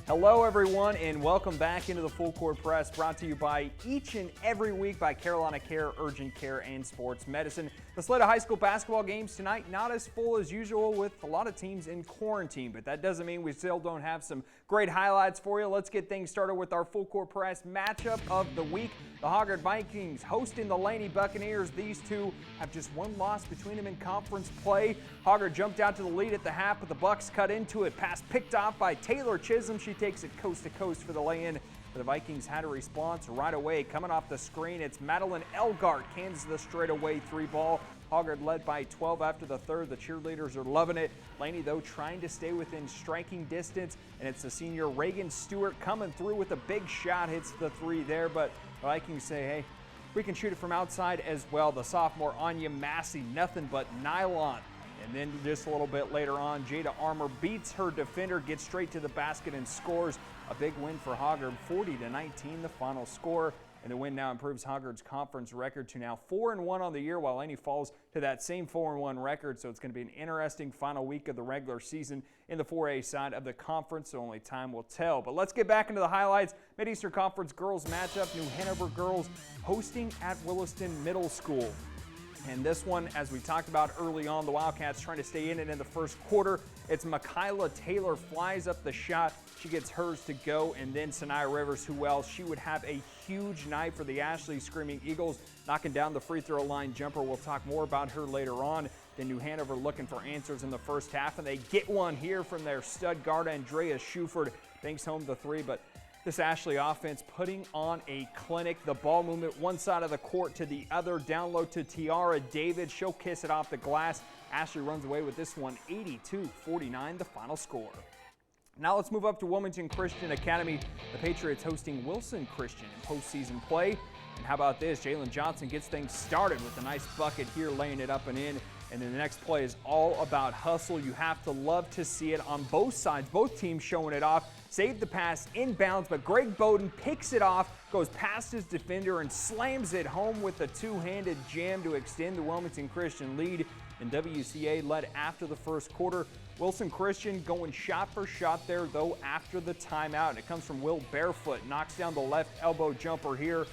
Hello everyone and welcome back into the Full Court Press, brought to you by each and every week by Carolina Care, Urgent Care, and Sports Medicine. The slate of high school basketball games tonight not as full as usual with a lot of teams in quarantine, but that doesn't mean we still don't have some great highlights for you. Let's get things started with our Full Court Press matchup of the week. The Hoggard Vikings hosting the Laney Buccaneers. These two have just one loss between them in conference play. Hoggard jumped out to the lead at the half, but the Bucks cut into it. Pass picked off by Taylor Chisholm. She takes it coast to coast for the lay-in. The Vikings had a response right away. Coming off the screen, it's Madeline Elgart cans the straightaway three ball. Hoggard led by 12 after the third. The cheerleaders are loving it. Laney, though, trying to stay within striking distance, and it's the senior Reagan Stewart coming through with a big shot. Hits the three there, but the Vikings say, hey, we can shoot it from outside as well. The sophomore Anya Massey, nothing but nylon. And then just a little bit later on, Jada Armour beats her defender, gets straight to the basket and scores. A big win for Hoggard, 40-19 the final score. And the win now improves Hoggard's conference record to now 4-1 on the year, while Laney falls to that same 4-1 record. So it's going to be an interesting final week of the regular season in the 4A side of the conference, so only time will tell. But let's get back into the highlights. Mid-Eastern Conference girls matchup, New Hanover girls hosting at Williston Middle School. And this one, as we talked about early on, the Wildcats trying to stay in it in the first quarter. It's Makayla Taylor flies up the shot. She gets hers to go. And then Sanaya Rivers, who else? She would have a huge night for the Ashley Screaming Eagles, knocking down the free throw line jumper. We'll talk more about her later on. Then New Hanover looking for answers in the first half, and they get one here from their stud guard, Andrea Shuford. Banks home the three, but this Ashley offense putting on a clinic. The ball movement one side of the court to the other. Down low to Tiara David. She'll kiss it off the glass. Ashley runs away with this one, 82-49 the final score. Now let's move up to Wilmington Christian Academy. The Patriots hosting Wilson Christian in postseason play. And how about this? Jalen Johnson gets things started with a nice bucket here, laying it up and in. And then the next play is all about hustle. You have to love to see it on both sides. Both teams showing it off. Saved the pass inbounds, but Greg Bowden picks it off, goes past his defender, and slams it home with a two-handed jam to extend the Wilmington Christian lead. And WCA led after the first quarter. Wilson Christian going shot for shot there, though, after the timeout. And it comes from Will Barefoot. Knocks down the left elbow jumper here.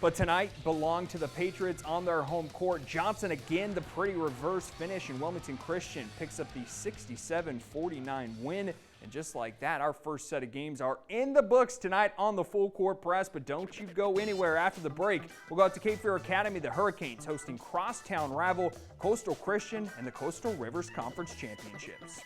But tonight belonged to the Patriots on their home court. Johnson again, the pretty reverse finish, and Wilmington Christian picks up the 67-49 win. And just like that, our first set of games are in the books tonight on the Full Court Press. But don't you go anywhere after the break. We'll go out to Cape Fear Academy. The Hurricanes hosting crosstown rival Coastal Christian and the Coastal Rivers Conference Championships.